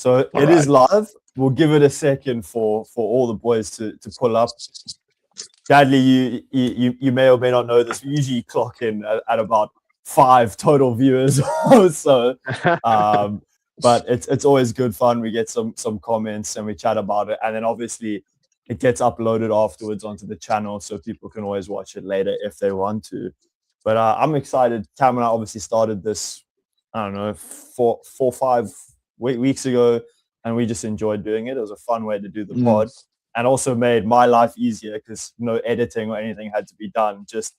So it is live. We'll give it a second for all the boys to pull up. Daddly, you may or may not know this. We usually clock in at about 5 total viewers. So, but it's always good fun. We get some comments and we chat about it, and then obviously it gets uploaded afterwards onto the channel, so people can always watch it later if they want to. But I'm excited. Cam and I obviously started this, I don't know, 4-5 weeks ago, and we just enjoyed doing it. It was a fun way to do the pod, and also made my life easier because no editing or anything had to be done. Just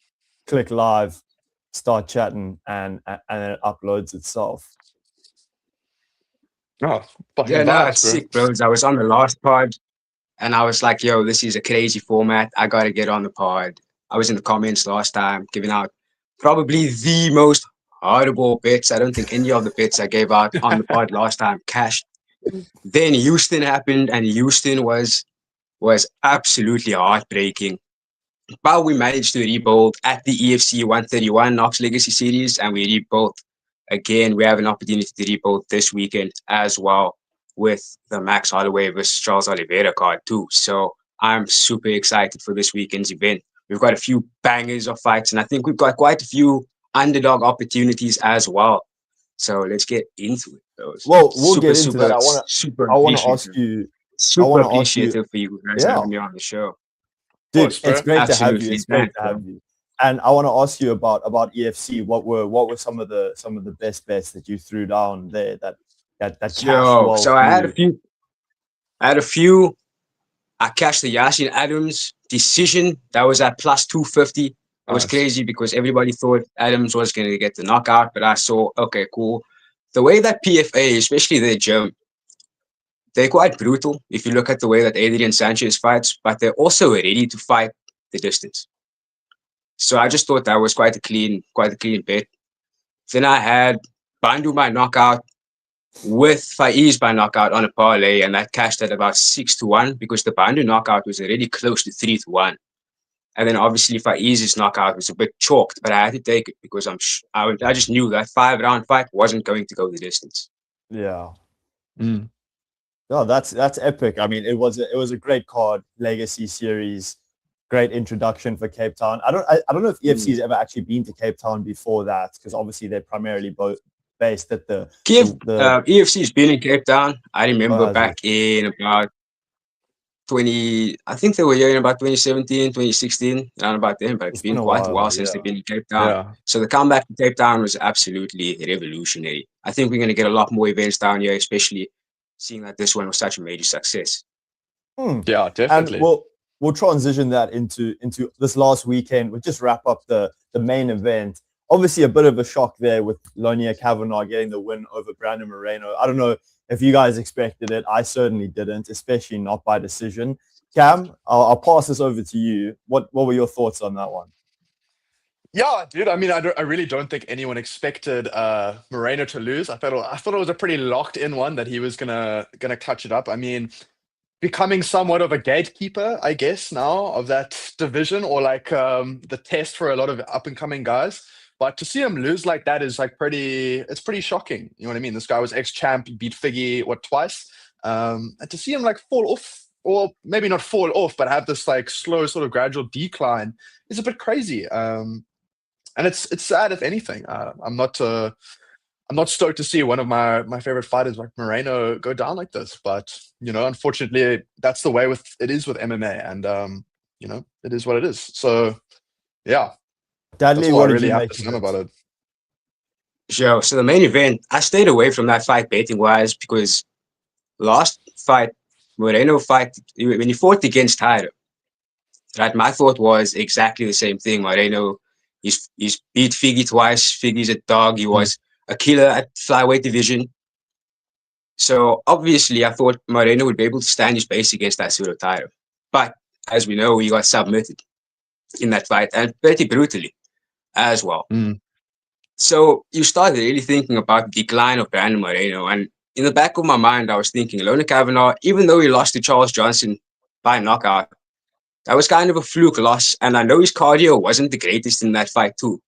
click live, start chatting, and then it uploads itself. Oh, yeah, no, it's sick, bro. I was on the last pod, and I was like, yo, this is a crazy format. I got to get on the pod. I was in the comments last time giving out probably the most horrible bets. I don't think any of the bets I gave out on the pod last time cashed. Then Houston happened, and Houston was absolutely heartbreaking. But we managed to rebuild at the EFC 131 Knox Legacy Series, and we rebuilt again. We have an opportunity to rebuild this weekend as well with the Max Holloway versus Charles Oliveira card too. So I'm super excited for this weekend's event. We've got a few bangers of fights, and I think we've got quite a few underdog opportunities as well. So let's get into it. Well, we'll get into that. I want to ask you. Super appreciative for you guys having me on the show. Dude, it's great to have you. It's great to have you. And I want to ask you about EFC. What were some of the best bets that you threw down there that cashed well? So I had a few. I cashed the Yasin Adams decision. That was at plus 250. It was crazy because everybody thought Adams was going to get the knockout, but I saw, okay, cool. The way that PFA, especially their gym, they're quite brutal if you look at the way that Adrian Sanchez fights, but they're also ready to fight the distance. So I just thought that was quite a clean bet. Then I had Bandu by knockout with Faiz by knockout on a parlay, and that cashed at about 6-1 because the Bandu knockout was already close to 3-1. And then obviously Faiz's knockout was a bit chalked, but I had to take it because I just knew that 5-round fight wasn't going to go the distance. Yeah. No, that's epic. I mean, it was a great card, Legacy Series, great introduction for Cape Town. I don't know if EFC's ever actually been to Cape Town before that, because obviously they're primarily both based at the EFC's been in Cape Town. I remember back in about I think they were here in about 2017, 2016, around about then, but it's been quite a while since they've been in Cape Town. Yeah. So the comeback to Cape Town was absolutely revolutionary. I think we're going to get a lot more events down here, especially seeing that this one was such a major success. Yeah, definitely. And we'll transition that into this last weekend. We'll just wrap up the main event. Obviously, a bit of a shock there with Lonia Kavanagh getting the win over Brandon Moreno. I don't know if you guys expected it. I certainly didn't, especially not by decision. Cam, I'll pass this over to you. What were your thoughts on that one? Yeah, dude. I mean, I really don't think anyone expected Moreno to lose. I thought it was a pretty locked in one that he was gonna clutch it up. I mean, becoming somewhat of a gatekeeper, I guess, now of that division, or like the test for a lot of up and coming guys. But to see him lose like that is like it's pretty shocking. You know what I mean? This guy was ex-champ, he beat Figgy twice, and to see him like fall off, or maybe not fall off, but have this like slow sort of gradual decline is a bit crazy. And it's sad, if anything. I'm not stoked to see one of my favorite fighters like Moreno go down like this. But you know, unfortunately, that's the way it is with MMA, and you know, it is what it is. So yeah, Daddly, what did you have to say about it? Sure. So the main event, I stayed away from that fight betting wise because last fight, Moreno fight, when he fought against Tyro, right? My thought was exactly the same thing. Moreno, he's beat Figgy twice. Figgy's a dog. He was a killer at flyweight division. So obviously, I thought Moreno would be able to stand his pace against Arturo Tyro. But as we know, he got submitted in that fight, and pretty brutally as well. So you started really thinking about the decline of Brandon Moreno. And in the back of my mind, I was thinking, Lonia Kavanagh, even though he lost to Charles Johnson by knockout, that was kind of a fluke loss. And I know his cardio wasn't the greatest in that fight too.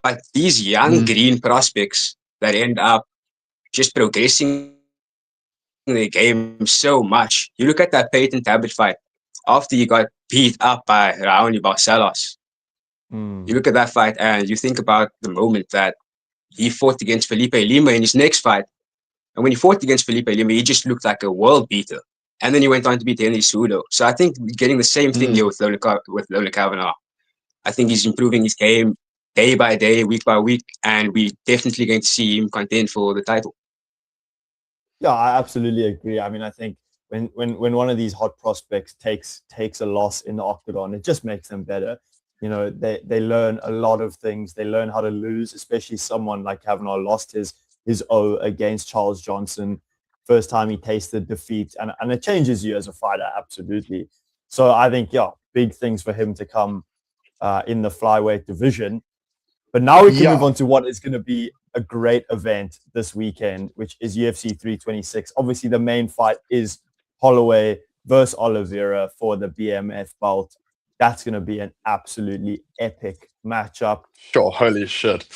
But these young green prospects that end up just progressing their game so much. You look at that Peyton Tabit fight after he got beat up by Raoni Barcelos. You look at that fight and you think about the moment that he fought against Felipe Lima in his next fight. And when he fought against Felipe Lima, he just looked like a world beater. And then he went on to beat Henry Cejudo. So I think getting the same thing here with Lola Kavanagh. I think he's improving his game day by day, week by week, and we're definitely going to see him contend for the title. Yeah, I absolutely agree. I mean, I think when one of these hot prospects takes a loss in the octagon, it just makes them better. You know, they learn a lot of things. They learn how to lose, especially someone like Kavanagh lost his O against Charles Johnson. First time he tasted defeat, and it changes you as a fighter, absolutely. So I think, yeah, big things for him to come in the flyweight division. But now we can move on to what is going to be a great event this weekend, which is UFC 326. Obviously, the main fight is Holloway versus Oliveira for the BMF belt. That's going to be an absolutely epic matchup. Sure, holy shit.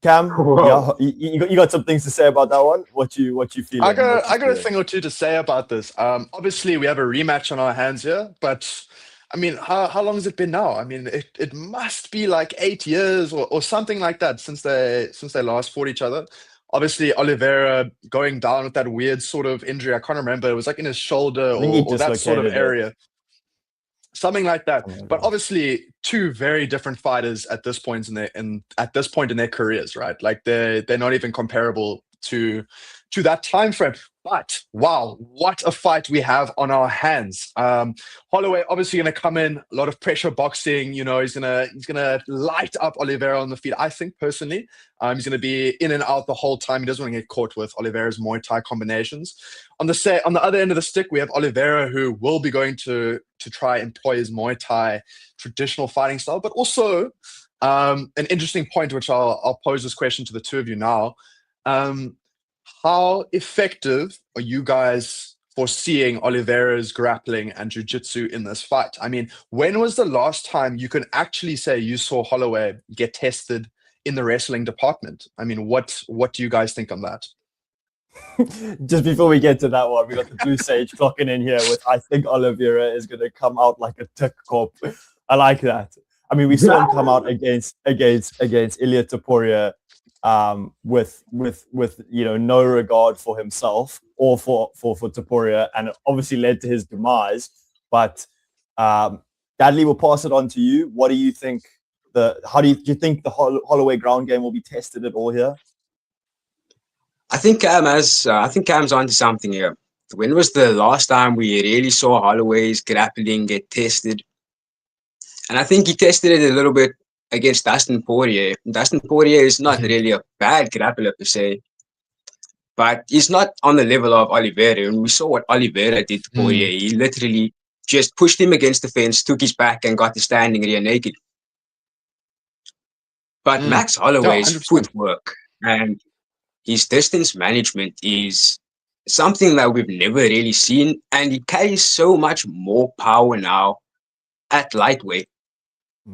Cam, yeah, you got some things to say about that one? What you feeling? I got a thing or two to say about this. Obviously, we have a rematch on our hands here, but I mean, how long has it been now? I mean, it must be like 8 years or something like that since they last fought each other. Obviously, Oliveira going down with that weird sort of injury. I can't remember. It was like in his shoulder or that sort of area. Something like that. But obviously, two very different fighters at this point in their careers, right? Like they're not even comparable to that time frame. But wow, what a fight we have on our hands. Holloway obviously going to come in, a lot of pressure boxing. You know, he's gonna light up Oliveira on the feet. I think personally, he's going to be in and out the whole time. He doesn't want to get caught with Oliveira's Muay Thai combinations. On the other end of the stick, we have Oliveira, who will be going to try employ his Muay Thai traditional fighting style, but also an interesting point, which I'll pose this question to the two of you now. How effective are you guys foreseeing Oliveira's grappling and jiu-jitsu in this fight? I mean, when was the last time you can actually say you saw Holloway get tested in the wrestling department? I mean, what do you guys think on that? Just before we get to that one, we got the Blue Sage clocking in here with, I think Oliveira is going to come out like a tick cop. I like that. I mean, we saw him come out against Ilia Topuria with no regard for himself or for Topuria, and it obviously led to his demise. But Daddly, will pass it on to you. What do you think? Do you think the Holloway ground game will be tested at all here? I think Cam's onto something here. When was the last time we really saw Holloway's grappling get tested? And I think he tested it a little bit against Dustin Poirier. Dustin Poirier is not really a bad grappler per se, but he's not on the level of Oliveira. And we saw what Oliveira did to Poirier. He literally just pushed him against the fence, took his back, and got the standing rear naked. But Max Holloway's footwork and his distance management is something that we've never really seen, and he carries so much more power now at lightweight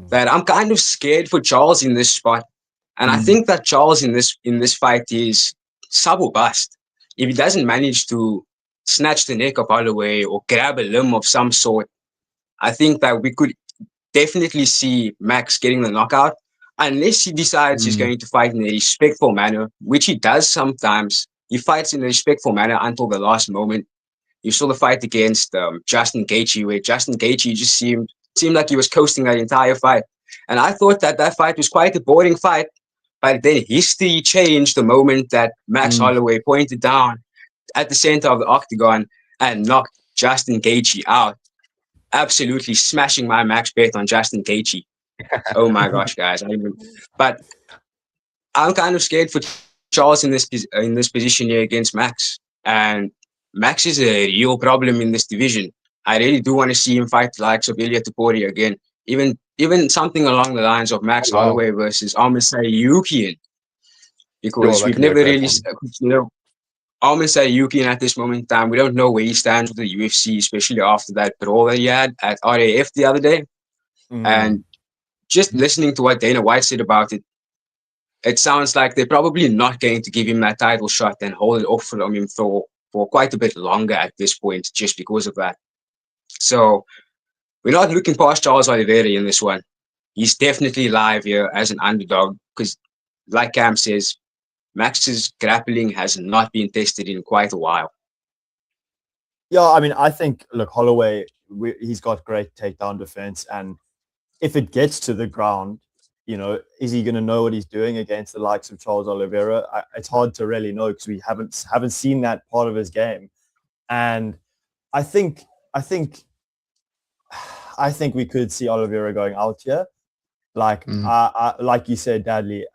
that I'm kind of scared for Charles in this spot. And I think that Charles in this fight is sub or bust. If he doesn't manage to snatch the neck of Holloway or grab a limb of some sort, I think that we could definitely see Max getting the knockout, unless he decides he's going to fight in a respectful manner, which he does sometimes. He fights in a respectful manner until the last moment. You saw the fight against Justin Gaethje, where Justin Gaethje just seemed like he was coasting that entire fight. And I thought that fight was quite a boring fight, but then history changed the moment that Max Holloway pointed down at the center of the octagon and knocked Justin Gaethje out, absolutely smashing my max bet on Justin Gaethje. Oh my gosh, guys! But I'm kind of scared for Charles in this position here against Max, and Max is a real problem in this division. I really do want to see him fight the likes of Ilia Topuria again, even something along the lines of Max Holloway versus Almasai, because we've never really, Almasai at this moment in time, we don't know where he stands with the UFC, especially after that brawl that he had at RAF the other day, and just listening to what Dana White said about it, it sounds like they're probably not going to give him that title shot and hold it off from him for for quite a bit longer at this point just because of that. So we're not looking past Charles Oliveira in this one. He's definitely live here as an underdog because, like Cam says, Max's grappling has not been tested in quite a while. Yeah, I mean, I think, look, Holloway, he's got great takedown defense. And if it gets to the ground, is he going to know what he's doing against the likes of Charles Oliveira? It's hard to really know because we haven't seen that part of his game. And I think we could see Oliveira going out here. Like like you said, Daddly,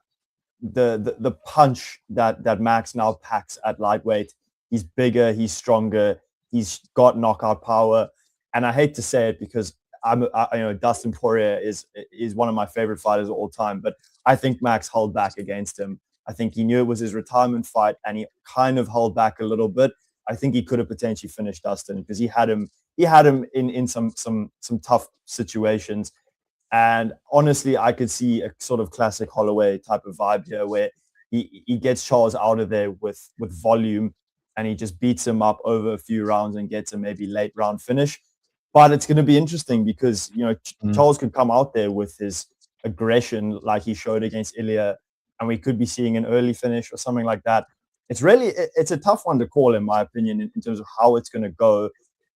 the punch that Max now packs at lightweight, he's bigger, he's stronger, he's got knockout power. And I hate to say it because Dustin Poirier is one of my favorite fighters of all time, but I think Max held back against him. I think he knew it was his retirement fight and he kind of held back a little bit. I think he could have potentially finished Dustin because he had him in some tough situations. And honestly, I could see a sort of classic Holloway type of vibe here where he gets Charles out of there with volume and he just beats him up over a few rounds and gets a maybe late round finish. But it's going to be interesting because, Charles could come out there with his aggression like he showed against Ilya, and we could be seeing an early finish or something like that. It's a tough one to call, in my opinion, in terms of how it's going to go.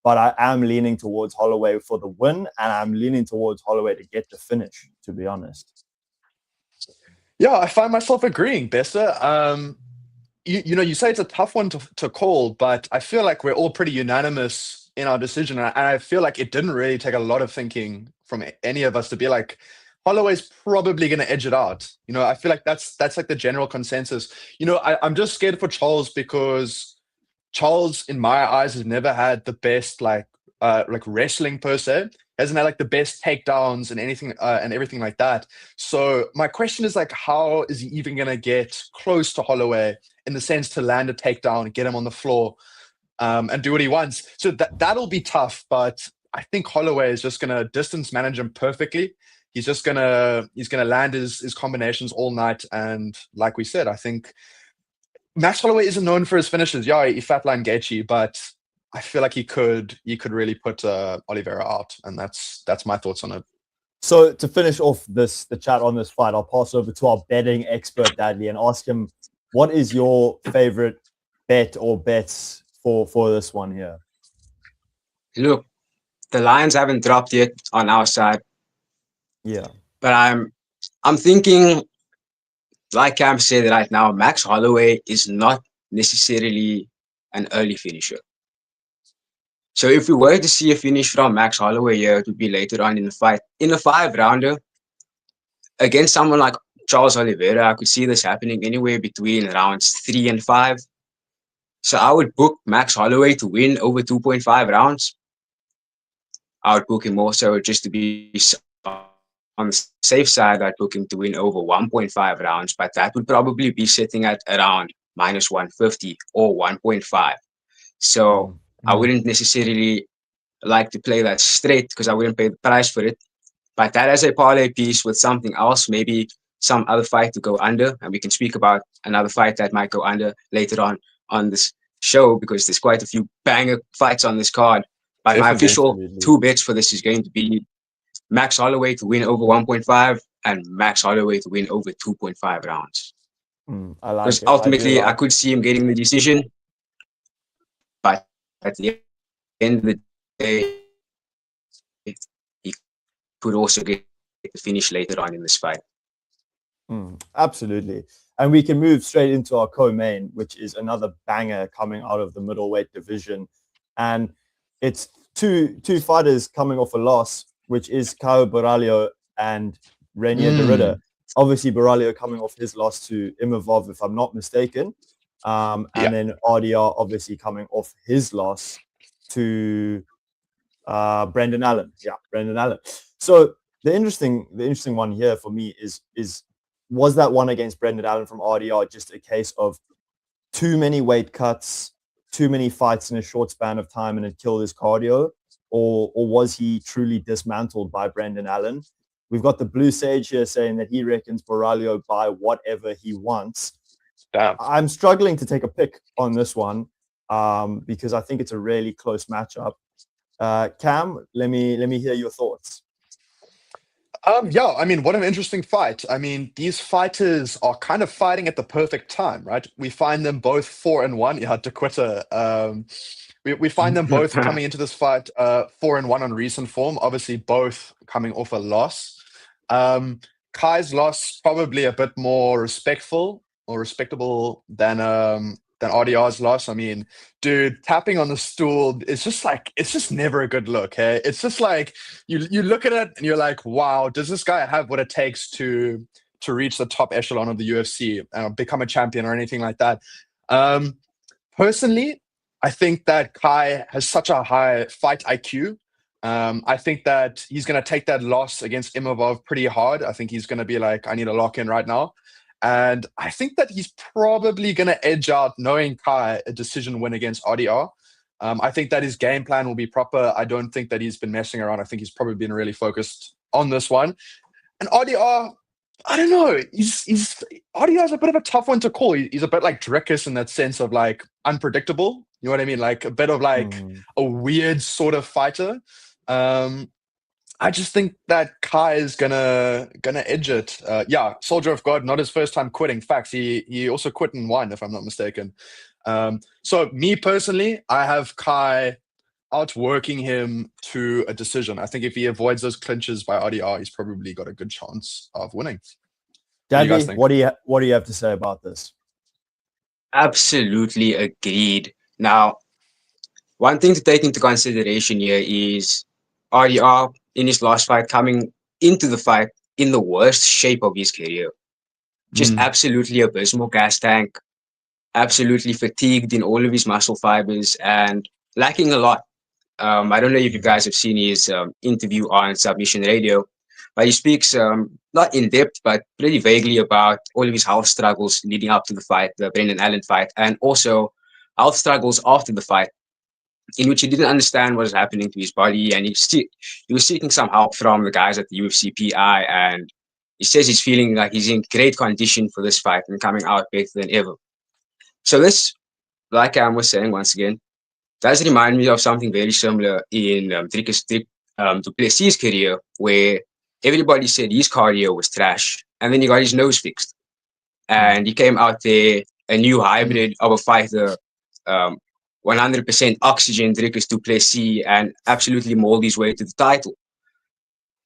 But I am leaning towards Holloway for the win, and I'm leaning towards Holloway to get the finish, to be honest. Yeah, I find myself agreeing, Bessa. You say it's a tough one to call, but I feel like we're all pretty unanimous in our decision. And I feel like it didn't really take a lot of thinking from any of us to be like, Holloway's probably going to edge it out. I feel like that's like the general consensus. I'm just scared for Charles because Charles, in my eyes, has never had the best like wrestling per se. Hasn't had like the best takedowns and anything and everything like that. So my question is like, how is he even going to get close to Holloway in the sense to land a takedown, get him on the floor, and do what he wants? So that'll be tough. But I think Holloway is just going to distance manage him perfectly. He's going to land his combinations all night. And like we said, I think Max Holloway isn't known for his finishes. Yeah, he flatlined Gaethje, but I feel like he could really put Oliveira out, and that's my thoughts on it. So to finish off the chat on this fight, I'll pass over to our betting expert, Daddly, and ask him, what is your favorite bet or bets for this one here? Look, the lines haven't dropped yet on our side. Yeah. But I'm thinking, like Cam said right now, Max Holloway is not necessarily an early finisher. So if we were to see a finish from Max Holloway here, it would be later on in the fight. In a 5-rounder, against someone like Charles Oliveira, I could see this happening anywhere between rounds 3 and 5. So I would book Max Holloway to win over 2.5 rounds. I would book him also just to be on the safe side. I'd book him to win over 1.5 rounds, but that would probably be sitting at around minus 150 or 1.5. So I wouldn't necessarily like to play that straight because I wouldn't pay the price for it. But that as a parlay piece with something else, maybe some other fight to go under, and we can speak about another fight that might go under later on this show because there's quite a few banger fights on this card. But definitely, my official 2 bets for this is going to be Max Holloway to win over 1.5 and Max Holloway to win over 2.5 rounds. I like because it. ultimately, I could see him getting the decision, but at the end of the day, he could also get the finish later on in this fight. Absolutely. And we can move straight into our co-main, which is another banger coming out of the middleweight division. And it's two fighters coming off a loss, which is Caio Borralho and Reinier de Ridder. Obviously, Borralho coming off his loss to Imavov, if I'm not mistaken. And then RDR obviously coming off his loss to Brendan Allen. Yeah, Brendan Allen. So the interesting one here for me is was that one against Brendan Allen from RDR just a case of too many weight cuts, too many fights in a short span of time and it killed his cardio? Or was he truly dismantled by Brendan Allen? We've got the Blue Sage here saying that he reckons Borralho buy whatever he wants. Damn. I'm struggling to take a pick on this one. because I think it's a really close matchup. Cam, let me hear your thoughts. Yeah, I mean, what an interesting fight. I mean, these fighters are kind of fighting at the perfect time, right? We find them both 4-1. You had to quit we find them both coming into this fight 4-1 on recent form. Obviously, both coming off a loss. Kai's loss probably a bit more respectful or respectable than RDR's loss. I mean, dude, tapping on the stool is just like, it's just never a good look. Hey, it's just like you look at it and you're like, wow, does this guy have what it takes to reach the top echelon of the UFC, become a champion or anything like that? Personally, I think that Kai has such a high fight IQ. I think that he's going to take that loss against Imavov pretty hard. I think he's going to be like, I need a lock in right now. And I think that he's probably going to edge out, knowing Kai, a decision win against RDR. I think that his game plan will be proper. I don't think that he's been messing around. I think he's probably been really focused on this one. And RDR, I don't know. RDR is a bit of a tough one to call. He's a bit like Drickus in that sense of like unpredictable. You know what I mean? Like a bit of like a weird sort of fighter. I just think that Kai is gonna edge it. Yeah, Soldier of God, not his first time quitting. Facts. He also quit and won, if I'm not mistaken. So me personally, I have Kai outworking him to a decision. I think if he avoids those clinches by RDR, he's probably got a good chance of winning. Daddly, what do you have to say about this? Absolutely agreed. Now, one thing to take into consideration here is RDR in his last fight coming into the fight in the worst shape of his career. Just absolutely abysmal gas tank, absolutely fatigued in all of his muscle fibers and lacking a lot. I don't know if you guys have seen his interview on Submission Radio, but he speaks not in depth, but pretty vaguely about all of his health struggles leading up to the fight, the Brendan Allen fight, and also health struggles after the fight, in which he didn't understand what was happening to his body, and he was seeking some help from the guys at the UFC PI, and he says he's feeling like he's in great condition for this fight and coming out better than ever. So this, like I was saying once again, does remind me of something very similar in Dricus du Plessis' career, where everybody said his cardio was trash, and then he got his nose fixed, and he came out there a new hybrid of a fighter, 100% oxygen Dricus du Plessis, and absolutely mauled his way to the title.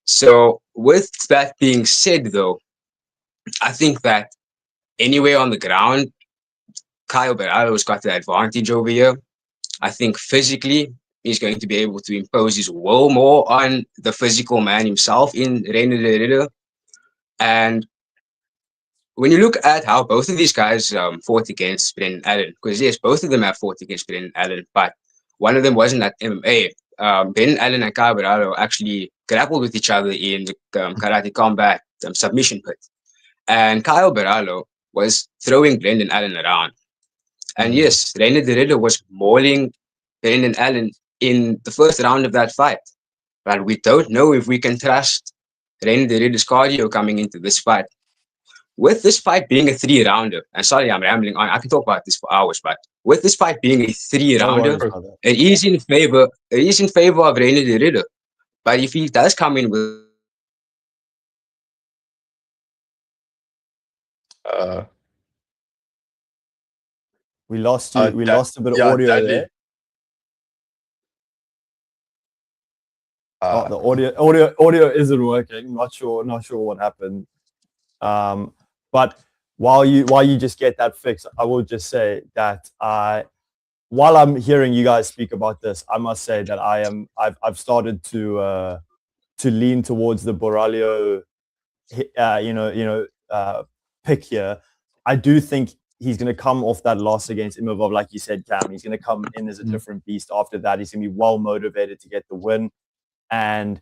So with that being said, though, I think that anywhere on the ground, Kyle Beraldo's got the advantage over here. I think physically, he's going to be able to impose his will more on the physical man himself in René de Ridder. And when you look at how both of these guys fought against Brendan Allen, because yes, both of them have fought against Brendan Allen, but one of them wasn't at MMA. Brendan Allen and Kyle Beraldo actually grappled with each other in the Karate Combat submission pit. And Kyle Beraldo was throwing Brendan Allen around. And yes, René de Ridder was mauling Brendan Allen in the first round of that fight. But we don't know if we can trust René de Ridder's cardio coming into this fight. With this fight being a 3-rounder, and sorry, I'm rambling on, I can talk about this for hours, but with this fight being a 3-rounder, it is in favor of René de Ridder. But if he does come in with we lost you. We lost a bit of audio there. The audio isn't working. Not sure what happened. But while you just get that fixed, I will just say that while I'm hearing you guys speak about this, I must say that I've started to lean towards the Borralho pick here. I do think he's going to come off that loss against Imavov, like you said, Cam. He's going to come in as a different beast after that. He's going to be well motivated to get the win. And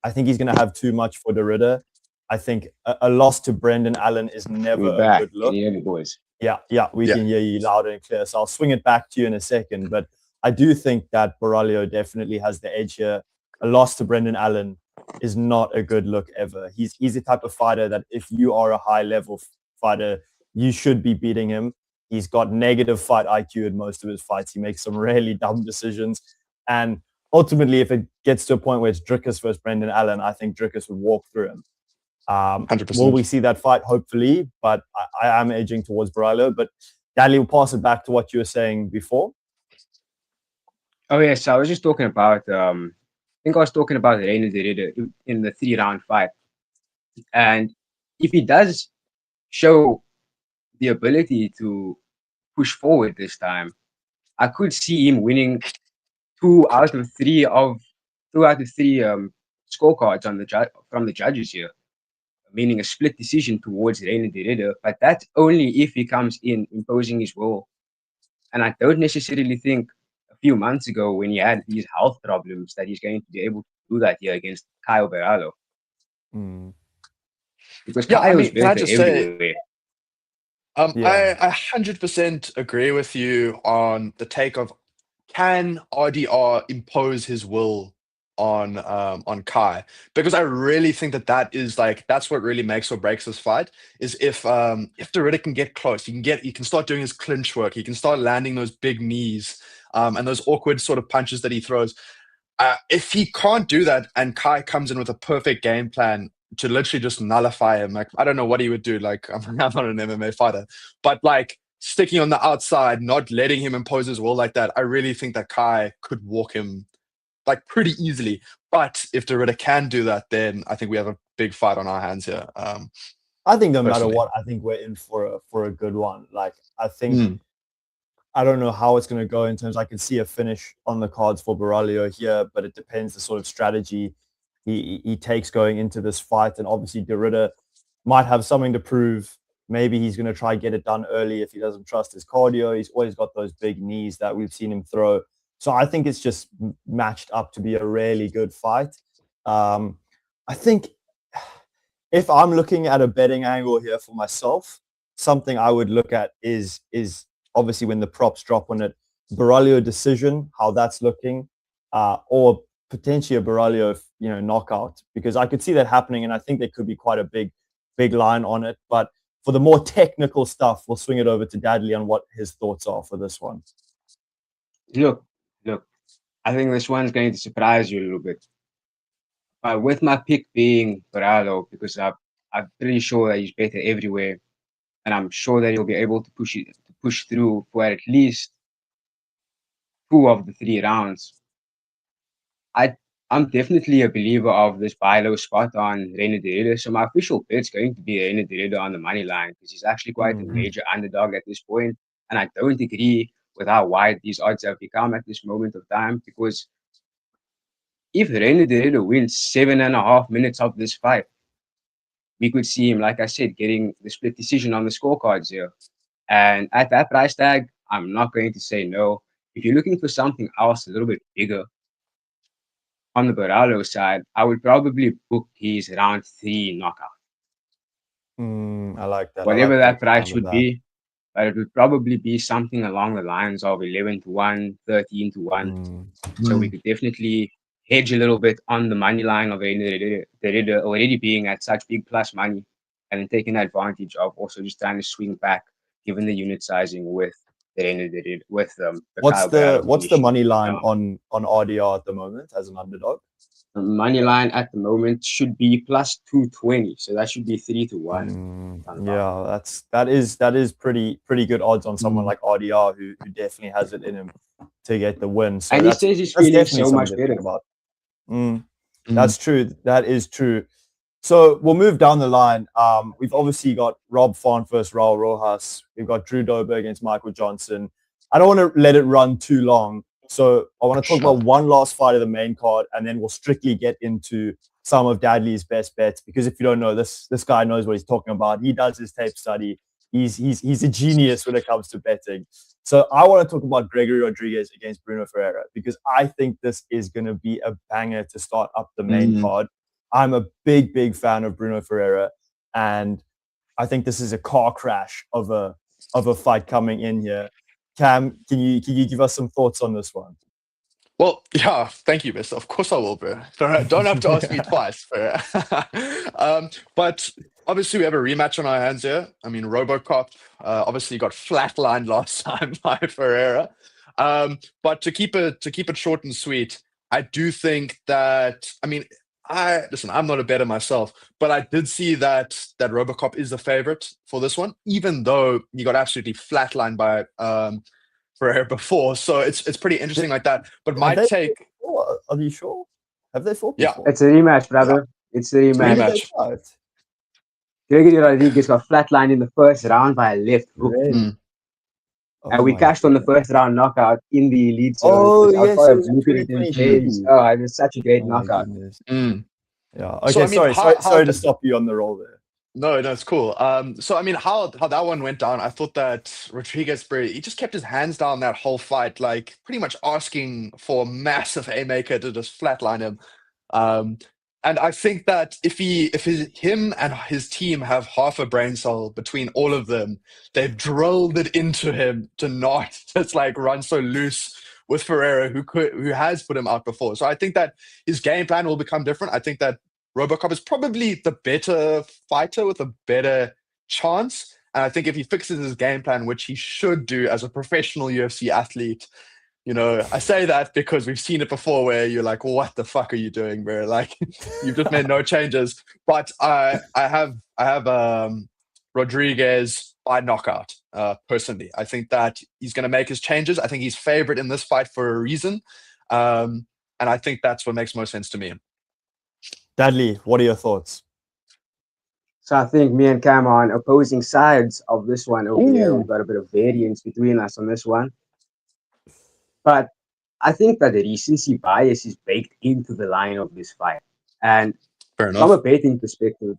I think he's going to have too much for de Ridder. I think a loss to Brendan Allen is never a good look. Can you hear me, boys? Yeah, we can hear you loud and clear. So I'll swing it back to you in a second. But I do think that Borralho definitely has the edge here. A loss to Brendan Allen is not a good look ever. He's the type of fighter that if you are a high-level fighter, you should be beating him. He's got negative fight IQ in most of his fights. He makes some really dumb decisions. And ultimately, if it gets to a point where it's Dricus versus Brendan Allen, I think Dricus would walk through him. 100%. Will we see that fight? Hopefully, but I am edging towards Baralho. But Daddly, we'll pass it back to what you were saying before. Oh yes, I was just talking about. I think I was talking about Reina Derrida in the 3-round fight, and if he does show the ability to push forward this time, I could see him winning 2 out of 3 scorecards on the from the judges here, meaning a split decision towards Reina Derrida. But that's only if he comes in imposing his will. And I don't necessarily think a few months ago when he had these health problems that he's going to be able to do that here against Kyle Baralho. Because Yeah, I Kyle's mean, can I better just say, everywhere. I 100% agree with you on the take of, can RDR impose his will on Kai? Because I really think that is like, that's what really makes or breaks this fight, is if Derrida can get close, he can start doing his clinch work, he can start landing those big knees and those awkward sort of punches that he throws. If he can't do that and Kai comes in with a perfect game plan to literally just nullify him, like, I don't know what he would do. Like, I'm not an MMA fighter, but like sticking on the outside, not letting him impose his will like that, I really think that Kai could walk him like pretty easily. But if Derrida can do that, then I think we have a big fight on our hands here. I think no matter Personally. what, I think we're in for a good one. Like, I think I don't know how it's going to go in terms. I can see a finish on the cards for Baralho here, but it depends the sort of strategy he takes going into this fight. And obviously, Derrida might have something to prove. Maybe he's going to try get it done early if he doesn't trust his cardio. He's always got those big knees that we've seen him throw. So I think it's just matched up to be a really good fight. I think if I'm looking at a betting angle here for myself, something I would look at is obviously when the props drop on it, Baralho decision, how that's looking, or potentially a Baralho, knockout, because I could see that happening, and I think there could be quite a big line on it. But for the more technical stuff, we'll swing it over to Daddly on what his thoughts are for this one. Look, I think this one's going to surprise you a little bit. With my pick being Baralho, because I'm pretty sure that he's better everywhere, and I'm sure that he'll be able to push through for at least 2 of the 3 rounds. I'm definitely a believer of this buy low spot on Reina Derrida. So my official bet's going to be Reina Derrida on the money line, because he's actually quite a major underdog at this point. And I don't agree with how wide these odds have become at this moment of time, because if Reina Derrida wins 7.5 minutes of this fight, we could see him, like I said, getting the split decision on the scorecards here. And at that price tag, I'm not going to say no. If you're looking for something else a little bit bigger, on the Baralho side, I would probably book his round 3 knockout. I like that. Whatever that price would be, but it would probably be something along the lines of 11-1, 13-1. So we could definitely hedge a little bit on the money line of Derrida already being at such big plus money, and then taking advantage of also just trying to swing back, given the unit sizing with Derrida with what's the money line on RDR at the moment as an underdog? The money line at the moment should be plus 220, so that should be 3-1. Yeah, that is pretty good odds on someone like RDR who definitely has it in him to get the win. So and he says he's feeling so much better. That's true. That is true. So we'll move down the line. We've obviously got Rob Font versus Raul Rojas. We've got Drew Dober against Michael Johnson. I don't want to let it run too long. So I want to talk about one last fight of the main card, and then we'll strictly get into some of Daddly's best bets. Because if you don't know, this guy knows what he's talking about. He does his tape study. He's a genius when it comes to betting. So I want to talk about Gregory Rodriguez against Bruno Ferreira, because I think this is going to be a banger to start up the main card. I'm a big fan of Bruno Ferreira, and I think this is a car crash of a fight coming in here. Cam, can you give us some thoughts on this one? Well, yeah, thank you, mister. Of course I will, bro. Don't have to ask me twice, bro. But obviously we have a rematch on our hands here. I mean, RoboCop obviously got flatlined last time by Ferreira. But to keep it short and sweet, I do think that I'm not a bettor myself, but I did see that RoboCop is the favorite for this one, even though he got absolutely flatlined by Ferreira before. So it's pretty interesting like that. But my Have they take, fought before? Are you sure? Have they fought yeah, before? It's a rematch, brother. It's a When did rematch. they rematch. fight? Gregory Rodriguez got flatlined in the first round by a left hook. Really? Mm. And Oh we my cashed on the goodness. first round knockout in the elite zone. Oh I was yes, part it of was in looking at them 2023. days. Oh, it was such a great Oh my knockout. goodness. Mm. Yeah. So Okay. I mean, Sorry. how Sorry to did stop you on the roll there. no, it's cool. So I mean, how that one went down, I thought that Rodriguez, bro, he just kept his hands down that whole fight, like pretty much asking for a massive haymaker to just flatline him. Um, and I think that if him and his team have half a brain cell between all of them, they've drilled it into him to not just like run so loose with Ferreira, who has put him out before. So I think that his game plan will become different. I think that RoboCop is probably the better fighter with a better chance. And I think if he fixes his game plan, which he should do as a professional UFC athlete, I say that because we've seen it before where you're like, what the fuck are you doing, bro? Like you've just made no changes. But I have Rodriguez by knockout, personally. I think that he's going to make his changes. I think he's favorite in this fight for a reason. And I think that's what makes most sense to me. Dudley, what are your thoughts? So I think me and Cam are on opposing sides of this one over here. Ooh, We've got a bit of variance between us on this one. But I think that the recency bias is baked into the line of this fight. And fair from a enough. betting perspective,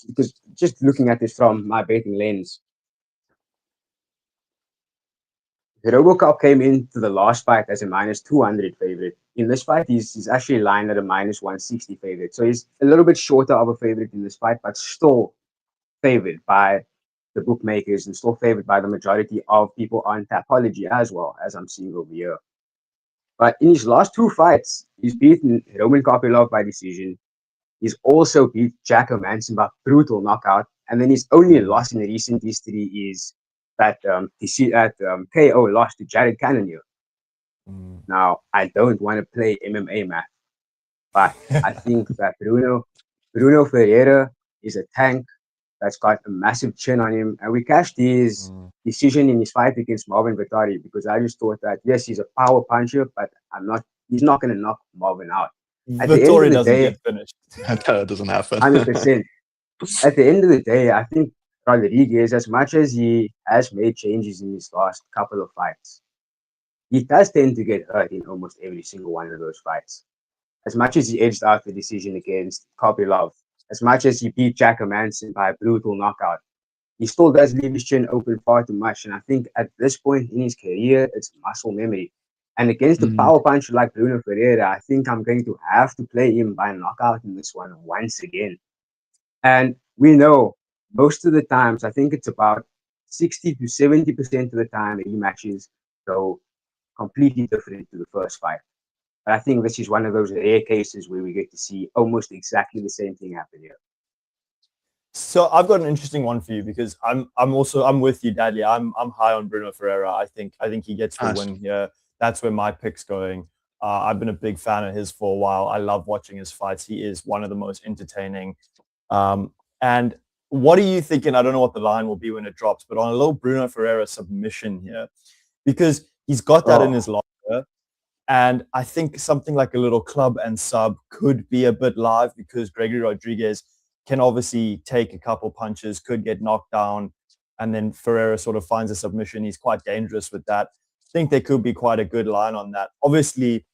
because just looking at this from my betting lens, RoboCop came into the last fight as a minus 200 favorite. In this fight, he's actually lined at a minus 160 favorite. So he's a little bit shorter of a favorite in this fight, but still favored by the bookmakers and still favored by the majority of people on Tapology as well, as I'm seeing over here. But in his last two fights, he's beaten Roman Kopylov by decision. He's also beat Jack Manson by brutal knockout. And then his only loss in recent history is that KO loss to Jared Cannonier. Now, I don't want to play MMA math, but I think that Bruno Ferreira is a tank that's got a massive chin on him. And we cashed his decision in his fight against Marvin Vittori because I just thought that, yes, he's a power puncher, but he's not going to knock Marvin out. At the end of Vittori the doesn't day, get finished. That doesn't happen. 100%. At the end of the day, I think Rodriguez, as much as he has made changes in his last couple of fights, he does tend to get hurt in almost every single one of those fights. As much as he edged out the decision against Kopylov, as much as he beat Jack Manson by a brutal knockout, he still does leave his chin open far too much. And I think at this point in his career, it's muscle memory. And against a Mm. power puncher like Bruno Ferreira, I think I'm going to have to play him by knockout in this one once again. And we know most of the times, I think it's about 60 to 70% of the time, rematches go completely different to the first fight. But I think this is one of those rare cases where we get to see almost exactly the same thing happen here. So I've got an interesting one for you because I'm with you, Daddy. I'm high on Bruno Ferreira. I think he gets the Nice. win here. That's where my pick's going. I've been a big fan of his for a while. I love watching his fights. He is one of the most entertaining. And what are you thinking? I don't know what the line will be when it drops, but on a little Bruno Ferreira submission here, because he's got that in his locker. And I think something like a little club and sub could be a bit live because Gregory Rodriguez can obviously take a couple punches, could get knocked down, and then Ferreira sort of finds a submission. He's quite dangerous with that. I think there could be quite a good line on that. Obviously,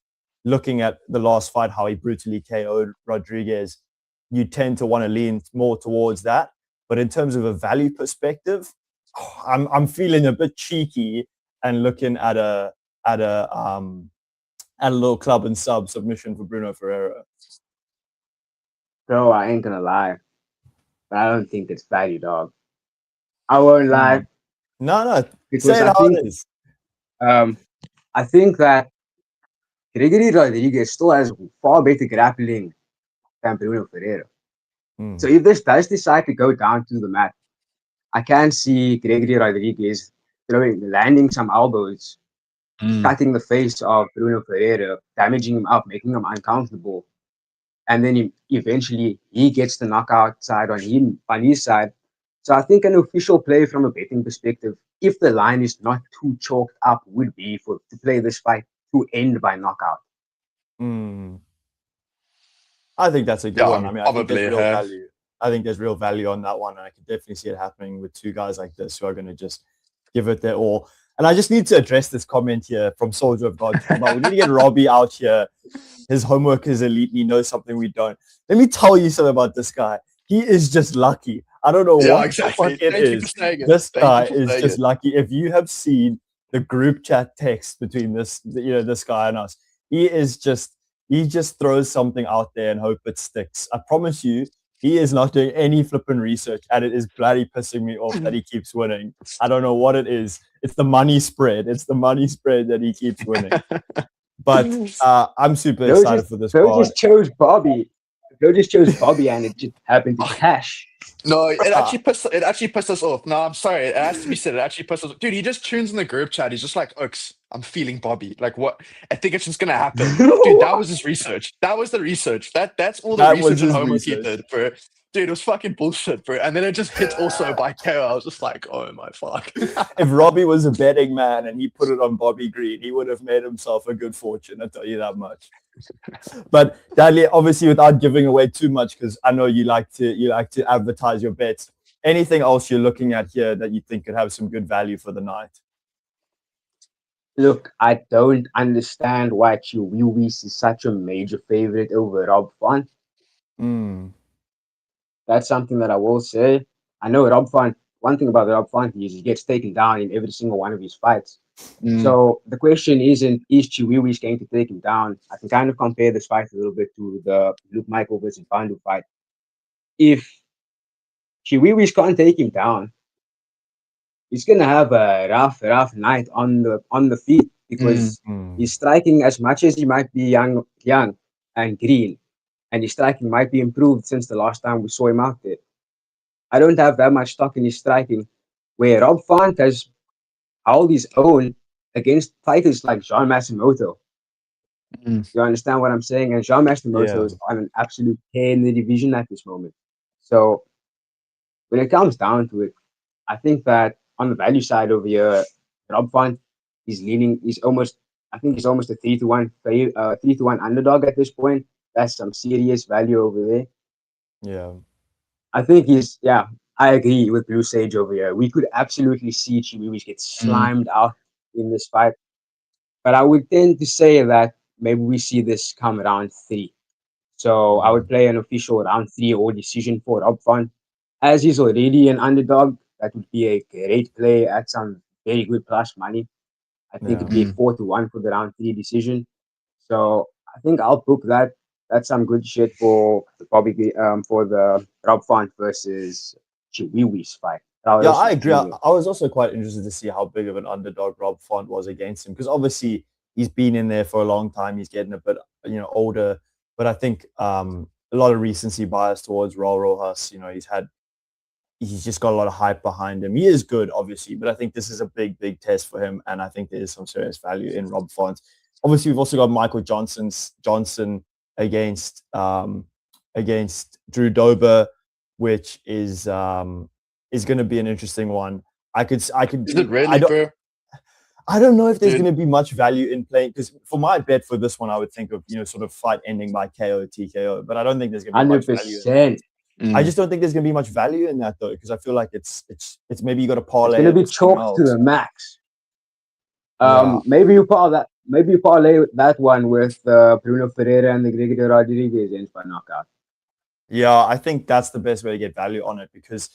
looking at the last fight, how he brutally KO'd Rodriguez, you tend to want to lean more towards that. But in terms of a value perspective, I'm feeling a bit cheeky and looking at a little club and sub submission for Bruno Ferreira. Bro, I ain't gonna lie, but I don't think it's value, dog. I won't lie. No, because say it I how think it is. I think that Gregory Rodriguez still has far better grappling than Bruno Ferreira. So if this does decide to go down to the mat, I can see Gregory Rodriguez landing some elbows, cutting the face of Bruno Ferreira, damaging him up, making him uncomfortable. And then eventually he gets the knockout side on his side. So I think an official play from a betting perspective, if the line is not too chalked up, would be to play this fight to end by knockout. I think that's a good one. I mean, I think probably there's real value. I think there's real value on that one, and I can definitely see it happening with two guys like this who are going to just give it their all. And I just need to address this comment here from Soldier of God. We need to get Robbie out here. His homework is elite. And he knows something we don't. Let me tell you something about this guy. He is just lucky. I don't know what exactly. it is. This guy is just lucky. If you have seen the group chat text between this guy and us, he just throws something out there and hope it sticks. I promise you, he is not doing any flipping research, and it is bloody pissing me off that he keeps winning. I don't know what it is. It's the money spread. It's the money spread that he keeps winning. But I'm super excited for this card. Joe just chose Bobby, and it just happened to cash. No, it actually pissed us off. No, I'm sorry. It has to be said. It actually pissed us off. Dude, he just tunes in the group chat. He's just like, Oaks, I'm feeling Bobby. Like, what? I think it's just going to happen. Dude, that was his research. That was the research. That's all the research and homework he did, bro. Dude, it was fucking bullshit, bro. And then it just hit also by KO. I was just like, oh my fuck. If Robbie was a betting man and he put it on Bobby Green, he would have made himself a good fortune, I'll tell you that much. But Daddly, obviously, without giving away too much, because I know you like to advertise your bets. Anything else you're looking at here that you think could have some good value for the night? Look, I don't understand why Chiwiwis is such a major favorite over Rob Font. That's something that I will say. I know Rob Font. One thing about Rob Font is he gets taken down in every single one of his fights. So the question isn't, is Chiwiwis going to take him down? I can kind of compare this fight a little bit to the Luke Michael versus Pandu fight. If Chiwiwis can't take him down, he's gonna have a rough night on the feet, because he's striking, as much as he might be young and green, and his striking might be improved since the last time we saw him out there. I don't have that much stock in his striking, where Rob Font has held his own against fighters like Jean Matsumoto. You understand what I'm saying? And Jean Matsumoto is on an absolute tear in the division at this moment. So when it comes down to it, I think that on the value side over here, Rob Font is almost a 3-1 underdog at this point. That's some serious value over there. Yeah. I think I agree with Blue Sage over here. We could absolutely see Chiwiwis get slimed out in this fight. But I would tend to say that maybe we see this come round 3. So I would play an official round 3 or decision for Rob Font. As he's already an underdog, that would be a great play at some very good plus money. I think it'd be 4-1 for the round 3 decision. So I think I'll book that. That's some good shit for the Rob Font versus Chiwiwis fight. Yeah, I agree. I was also quite interested to see how big of an underdog Rob Font was against him, because obviously he's been in there for a long time. He's getting a bit, older, but I think a lot of recency bias towards Raul Rojas. He's just got a lot of hype behind him. He is good, obviously, but I think this is a big, big test for him, and I think there is some serious value in Rob Font. Obviously, we've also got Michael Johnson against Drew Dober, which is going to be an interesting one. Is it really, bro? I don't know if there's going to be much value in playing, because for my bet for this one, I would think of sort of fight ending by KO, TKO, but I don't think there's going to be much value. I just don't think there's going to be much value in that, though, because I feel like it's maybe you got to parlay. It's going to be chalked to the max. Maybe you parlay that one with Bruno Ferreira and the Gregory Rodriguez ends by knockout. Yeah, I think that's the best way to get value on it, because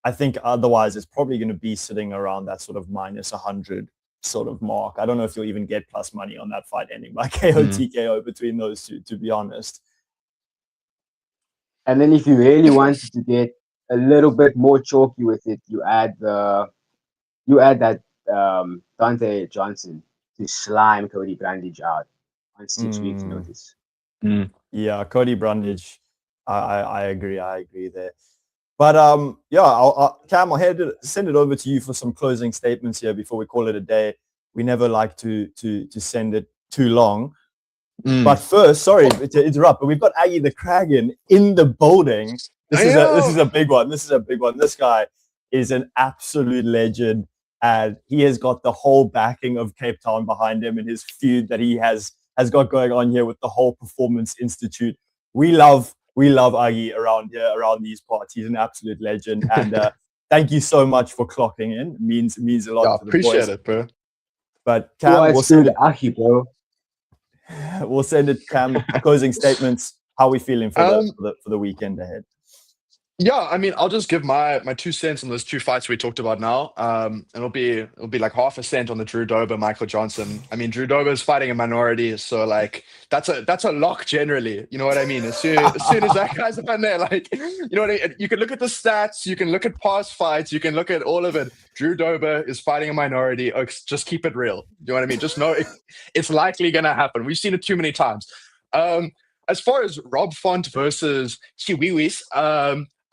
I think otherwise it's probably going to be sitting around that sort of minus 100 sort of mark. I don't know if you'll even get plus money on that fight ending by KO, TKO between those two, to be honest. And then if you really wanted to get a little bit more chalky with it, you add that Dante Johnson to slime Cody Brandage out. on 6 weeks Mm. notice. Yeah, Cody Brundage. I agree. I agree there. But yeah, Cam, I'll send it over to you for some closing statements here before we call it a day. We never like to send it too long. But first, sorry to interrupt, but we've got Aggie the Kraken in the building. This is a big one. This is a big one. This guy is an absolute legend, and he has got the whole backing of Cape Town behind him in his feud that he has got going on here with the whole Performance Institute. We love Aggie around here, around these parts. He's an absolute legend, and thank you so much for clocking in. It means a lot to the boys. Appreciate it, bro. But Cam, we'll send it. Aki, bro. We'll send it, Cam. Closing statements. How are we feeling for the weekend ahead? Yeah, I mean, I'll just give my 2 cents on those 2 fights we talked about now. And it'll be like half a cent on the Drew Dober, Michael Johnson. I mean, Drew Dober is fighting a minority, so like that's a lock generally. You know what I mean? As soon as that guy's on there, like, you know what I mean? You can look at the stats, you can look at past fights, you can look at all of it. Drew Dober is fighting a minority. Just keep it real. You know what I mean? Just know it's likely gonna happen. We've seen it too many times. As far as Rob Font versus Chiwiwis,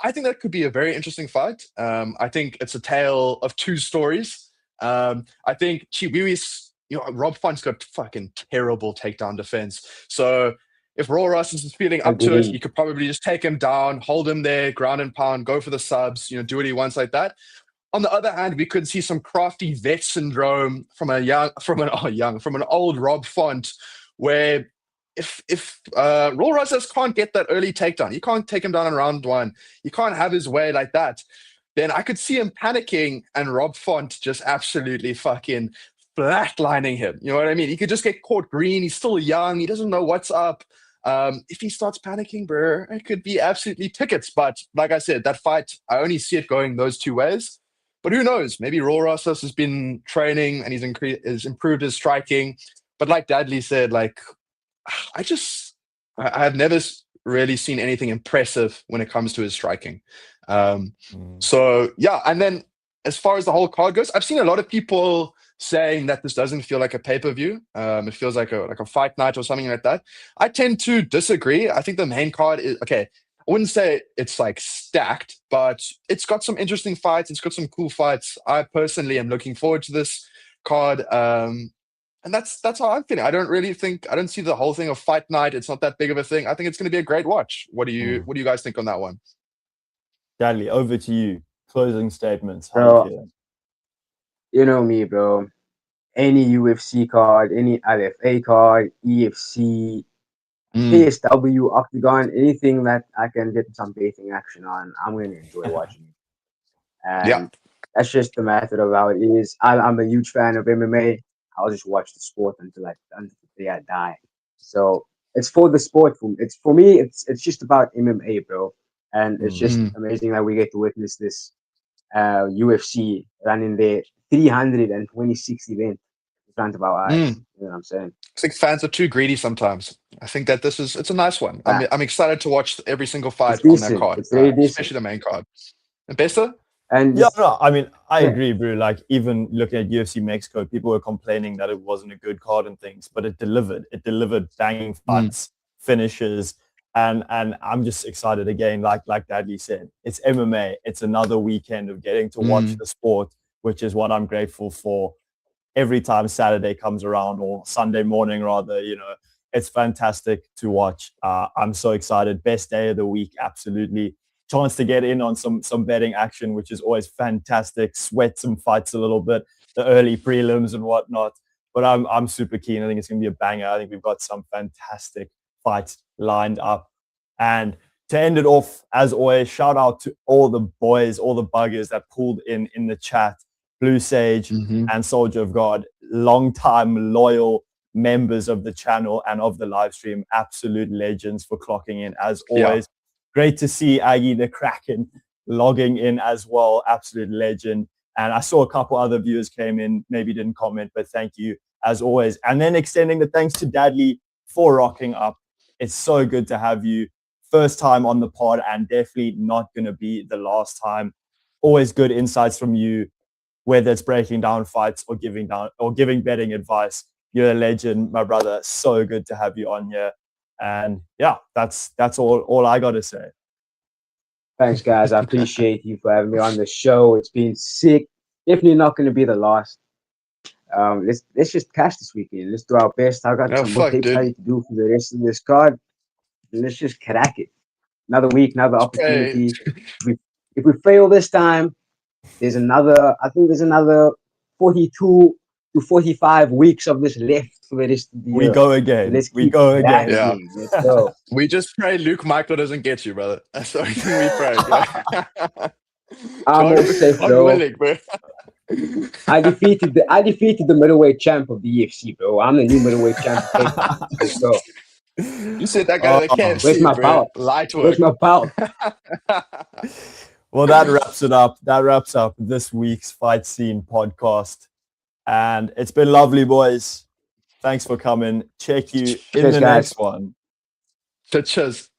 I think that could be a very interesting fight. I think it's a tale of 2 stories. I think Chiwiwis, Rob Font's got fucking terrible takedown defense. So if Raw Ross is feeling up to it, you could probably just take him down, hold him there, ground and pound, go for the subs, do what he wants like that. On the other hand, we could see some crafty vet syndrome from an old Rob Font, where if Raw Rosas can't get that early takedown, he can't take him down in round 1, he can't have his way like that, then I could see him panicking and Rob Font just absolutely fucking flatlining him. You know what I mean? He could just get caught green. He's still young. He doesn't know what's up. If he starts panicking, bro, it could be absolutely tickets. But like I said, that fight, I only see it going those 2 ways. But who knows? Maybe Raw Rosas has been training and he's improved his striking. But like Daddly said, like, I have never really seen anything impressive when it comes to his striking. So yeah, and then as far as the whole card goes, I've seen a lot of people saying that this doesn't feel like a pay-per-view. It feels like a fight night or something like that. I tend to disagree. I think the main card is okay. I wouldn't say it's like stacked, but it's got some interesting fights. It's got some cool fights. I personally am looking forward to this card. And that's how I'm feeling. I don't see the whole thing of fight night. It's not that big of a thing. I think it's going to be a great watch. What do you guys think on that one? Daddly, over to you. Closing statements. How Bro, you feeling? You know me, bro. Any UFC card, any LFA card, EFC, PSW, Octagon, anything that I can get some bathing action on, I'm going to enjoy watching it. And that's just the method of how it is. I'm a huge fan of MMA. I'll just watch the sport until I die. So it's for the sport. For me, it's just about MMA, bro. And it's just amazing that we get to witness this UFC running their 326th event in front of our eyes. You know what I'm saying? I think fans are too greedy sometimes. I think that it's a nice one. I'm excited to watch every single fight on that card, it's really especially the main card. And Besta? And yeah, no, I mean, I agree, bro. Like, even looking at UFC Mexico, people were complaining that it wasn't a good card and things, but it delivered. It delivered banging fights, finishes, and I'm just excited again. Like Daddly said, it's MMA. It's another weekend of getting to watch the sport, which is what I'm grateful for. Every time Saturday comes around, or Sunday morning rather, it's fantastic to watch. I'm so excited. Best day of the week, absolutely. Chance to get in on some betting action, which is always fantastic. Sweat some fights a little bit, the early prelims and whatnot. But I'm super keen. I think it's going to be a banger. I think we've got some fantastic fights lined up. And to end it off, as always, shout out to all the boys, all the buggers that pulled in the chat. Blue Sage and Soldier of God, long-time loyal members of the channel and of the live stream. Absolute legends for clocking in, as always. Great to see Aggie the Kraken logging in as well. Absolute legend. And I saw a couple other viewers came in, maybe didn't comment, but thank you as always. And then extending the thanks to Daddly for rocking up. It's so good to have you. First time on the pod, and definitely not going to be the last time. Always good insights from you, whether it's breaking down fights or giving betting advice. You're a legend, my brother. So good to have you on here. And yeah, that's all I got to say. Thanks, guys. I appreciate you for having me on the show. It's been sick. Definitely not going to be the last. Let's just cash this weekend. Let's do our best. I got some more tape study to do for the rest of this card. Let's just crack it. Another week, another opportunity. If we fail this time, there's another. I think there's another 42 to 45 weeks of this left for the rest of the year. We go again. We go again. Yeah. Let's go. We just pray Luke Michael doesn't get you, brother. That's the only thing we pray. I'm all safe, though. Willing, bro. I defeated the middleweight champ of the UFC, bro. I'm the new middleweight champ. Let's go. You said that guy that can't where's see, my bro. power? Light work. Where's my power? Well, that wraps it up. That wraps up this week's Fight Scene podcast. And it's been lovely, boys. Thanks for coming. Check you in the next one. Cheers.